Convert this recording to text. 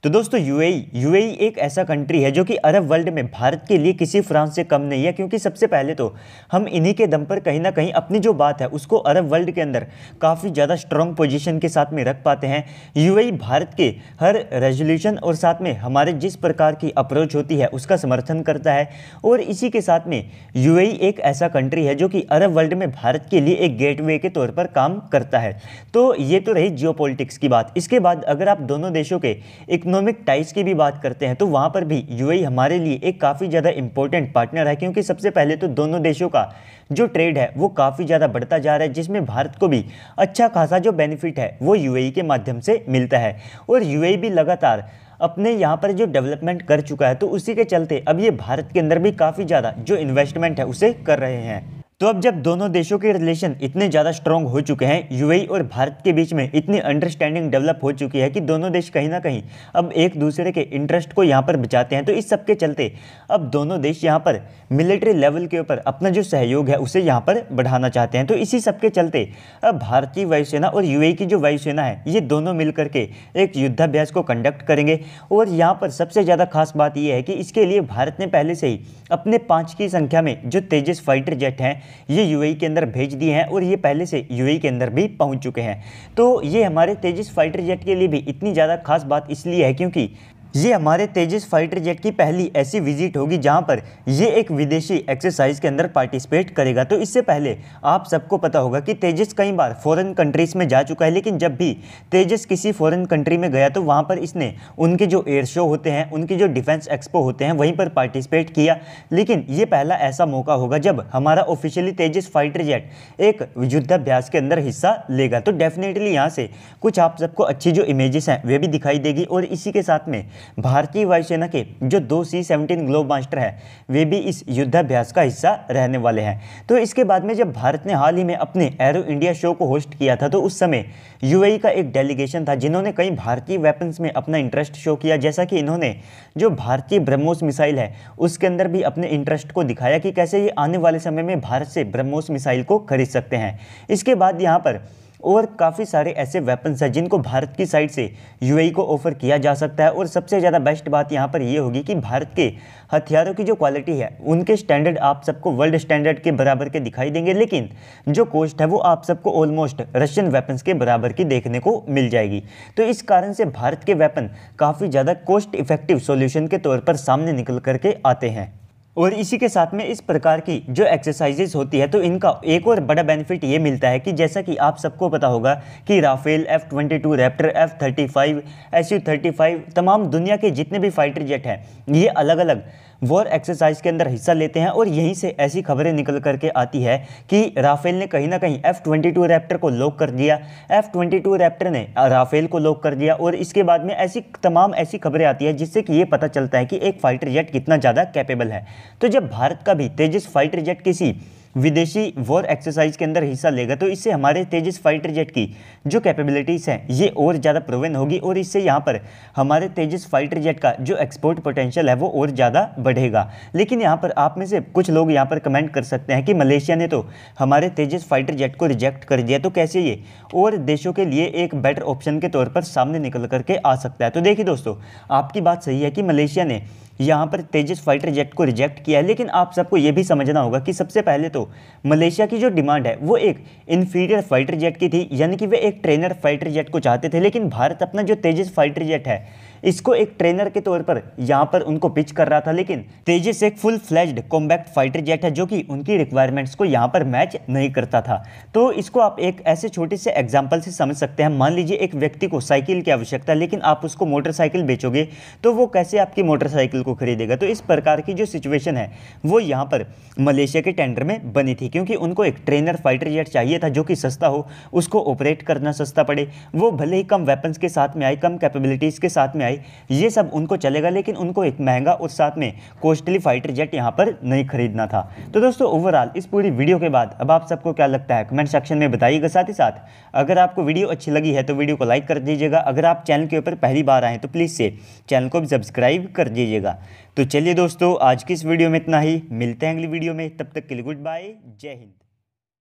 तो दोस्तों यूएई एक ऐसा कंट्री है जो कि अरब वर्ल्ड में भारत के लिए किसी फ्रांस से कम नहीं है, क्योंकि सबसे पहले तो हम इन्हीं के दम पर कहीं ना कहीं अपनी जो बात है उसको अरब वर्ल्ड के अंदर काफ़ी ज़्यादा स्ट्रॉन्ग पोजीशन के साथ में रख पाते हैं। यूएई भारत के हर रेजोल्यूशन और साथ में हमारे जिस प्रकार की अप्रोच होती है उसका समर्थन करता है। और इसी के साथ में यूएई एक ऐसा कंट्री है जो कि अरब वर्ल्ड में भारत के लिए एक गेटवे के तौर पर काम करता है। तो ये तो रही जियोपॉलिटिक्स की बात। इसके बाद अगर आप दोनों देशों के इकोनॉमिक टाइज की भी बात करते हैं तो वहाँ पर भी यूएई हमारे लिए एक काफ़ी ज़्यादा इंपॉर्टेंट पार्टनर है, क्योंकि सबसे पहले तो दोनों देशों का जो ट्रेड है वो काफ़ी ज़्यादा बढ़ता जा रहा है, जिसमें भारत को भी अच्छा खासा जो बेनिफिट है वो यूएई के माध्यम से मिलता है। और यूएई भी लगातार अपने यहाँ पर जो डेवलपमेंट कर चुका है, तो उसी के चलते अब ये भारत के अंदर भी काफ़ी ज़्यादा जो इन्वेस्टमेंट है उसे कर रहे हैं। तो अब जब दोनों देशों के रिलेशन इतने ज़्यादा स्ट्रॉन्ग हो चुके हैं, यूएई और भारत के बीच में इतनी अंडरस्टैंडिंग डेवलप हो चुकी है कि दोनों देश कहीं ना कहीं अब एक दूसरे के इंटरेस्ट को यहाँ पर बचाते हैं। तो इस सब के चलते अब दोनों देश यहाँ पर मिलिट्री लेवल के ऊपर अपना जो सहयोग है उसे यहाँ पर बढ़ाना चाहते हैं। तो इसी सब के चलते अब भारतीय वायुसेना और यूएई की जो वायुसेना है ये दोनों मिल करके एक युद्धाभ्यास को कंडक्ट करेंगे। और यहाँ पर सबसे ज़्यादा खास बात यह है कि इसके लिए भारत ने पहले से ही अपने 5 की संख्या में जो तेजस फाइटर जेट हैं ये यूएई के अंदर भेज दिए हैं, और ये पहले से यूएई के अंदर भी पहुंच चुके हैं। तो ये हमारे तेजस फाइटर जेट के लिए भी इतनी ज़्यादा खास बात इसलिए है क्योंकि ये हमारे तेजस फाइटर जेट की पहली ऐसी विजिट होगी जहां पर ये एक विदेशी एक्सरसाइज के अंदर पार्टिसिपेट करेगा। तो इससे पहले आप सबको पता होगा कि तेजस कई बार फॉरेन कंट्रीज़ में जा चुका है, लेकिन जब भी तेजस किसी फॉरेन कंट्री में गया तो वहां पर इसने उनके जो एयर शो होते हैं, उनके जो डिफेंस एक्सपो होते हैं, वहीं पर पार्टिसिपेट किया। लेकिन ये पहला ऐसा मौका होगा जब हमारा ऑफिशियली तेजस फाइटर जेट एक युद्धाभ्यास के अंदर हिस्सा लेगा। तो डेफिनेटली यहाँ से कुछ आप सबको अच्छी जो इमेजेस हैं वे भी दिखाई देगी। और इसी के साथ में भारतीय वायुसेना के जो 2 C-17 ग्लोब मास्टर है वे भी इस युद्धाभ्यास का हिस्सा रहने वाले हैं। तो इसके बाद में जब भारत ने हाल ही में अपने एरो इंडिया शो को होस्ट किया था, तो उस समय यूएई का एक डेलीगेशन था जिन्होंने कई भारतीय वेपन्स में अपना इंटरेस्ट शो किया, जैसा कि इन्होंने जो भारतीय ब्रह्मोस मिसाइल है उसके अंदर भी अपने इंटरेस्ट को दिखाया कि कैसे ये आने वाले समय में भारत से ब्रह्मोस मिसाइल को खरीद सकते हैं। इसके बाद यहाँ पर और काफ़ी सारे ऐसे वेपन्स हैं जिनको भारत की साइड से यूएई को ऑफर किया जा सकता है। और सबसे ज़्यादा बेस्ट बात यहाँ पर ये होगी कि भारत के हथियारों की जो क्वालिटी है उनके स्टैंडर्ड आप सबको वर्ल्ड स्टैंडर्ड के बराबर के दिखाई देंगे, लेकिन जो कॉस्ट है वो आप सबको ऑलमोस्ट रशियन वेपन्स के बराबर की देखने को मिल जाएगी। तो इस कारण से भारत के वेपन काफ़ी ज़्यादा कॉस्ट इफेक्टिव सॉल्यूशन के तौर पर सामने निकल करके आते हैं। और इसी के साथ में इस प्रकार की जो एक्सरसाइजेज होती है तो इनका एक और बड़ा बेनिफिट ये मिलता है कि जैसा कि आप सबको पता होगा कि Rafale, F-22 Raptor, F-35, Su-35 तमाम दुनिया के जितने भी फाइटर जेट हैं ये अलग अलग वॉर एक्सरसाइज के अंदर हिस्सा लेते हैं। और यहीं से ऐसी खबरें निकल करके आती है कि राफेल ने कहीं ना कहीं F-22 रैप्टर को लॉक कर दिया, F-22 रैप्टर ने राफेल को लॉक कर दिया। और इसके बाद में ऐसी खबरें आती है जिससे कि ये पता चलता है कि एक फाइटर जेट कितना ज़्यादा कैपेबल है। तो जब भारत का भी तेजस फाइटर जेट किसी विदेशी वॉर एक्सरसाइज के अंदर हिस्सा लेगा तो इससे हमारे तेजस फाइटर जेट की जो कैपेबिलिटीज़ हैं ये और ज़्यादा प्रूवन होगी, और इससे यहाँ पर हमारे तेजस फाइटर जेट का जो एक्सपोर्ट पोटेंशियल है वो और ज़्यादा बढ़ेगा। लेकिन यहाँ पर आप में से कुछ लोग यहाँ पर कमेंट कर सकते हैं कि मलेशिया ने तो हमारे तेजस फाइटर जेट को रिजेक्ट कर दिया, तो कैसे ये और देशों के लिए एक बेटर ऑप्शन के तौर पर सामने निकल करके आ सकता है। तो देखिए दोस्तों, आपकी बात सही है कि मलेशिया ने यहाँ पर तेजस फाइटर जेट को रिजेक्ट किया है, लेकिन आप सबको ये भी समझना होगा कि सबसे पहले तो मलेशिया की जो डिमांड है वो एक इन्फीरियर फाइटर जेट की थी, यानी कि वे एक ट्रेनर फाइटर जेट को चाहते थे। लेकिन भारत अपना जो तेजस फाइटर जेट है इसको एक ट्रेनर के तौर पर यहाँ पर उनको पिच कर रहा था, लेकिन तेजस एक full fledged combat fighter jet है जो कि उनकी रिक्वायरमेंट्स को यहाँ पर मैच नहीं करता था। तो इसको आप एक ऐसे छोटे से एग्जाम्पल से समझ सकते हैं। मान लीजिए एक व्यक्ति को साइकिल की आवश्यकता है, लेकिन आप उसको मोटरसाइकिल बेचोगे तो वो कैसे आपकी मोटरसाइकिल को खरीदेगा। तो इस प्रकार की जो सिचुएशन है वो यहाँ पर मलेशिया के टेंडर में बनी थी, क्योंकि उनको एक ट्रेनर फाइटर जेट चाहिए था जो कि सस्ता हो, उसको ऑपरेट करना सस्ता पड़े, वो भले ही कम वेपन्स के साथ में आए, कम कैपेबिलिटीज़ के साथ में आए, ये सब उनको चलेगा, लेकिन उनको एक महंगा और साथ में कॉस्टली फाइटर जेट यहाँ पर नहीं खरीदना था। तो दोस्तों ओवरऑल इस पूरी वीडियो के बाद अब आप सबको क्या लगता है कमेंट सेक्शन में बताइएगा। साथ ही साथ अगर आपको वीडियो अच्छी लगी है तो वीडियो को लाइक कर दीजिएगा। अगर आप चैनल के ऊपर पहली बार आए तो प्लीज़ से चैनल को भी सब्सक्राइब कर दीजिएगा। तो चलिए दोस्तों, आज की इस वीडियो में इतना ही, मिलते हैं अगली वीडियो में, तब तक के लिए गुड बाय, जय हिंद।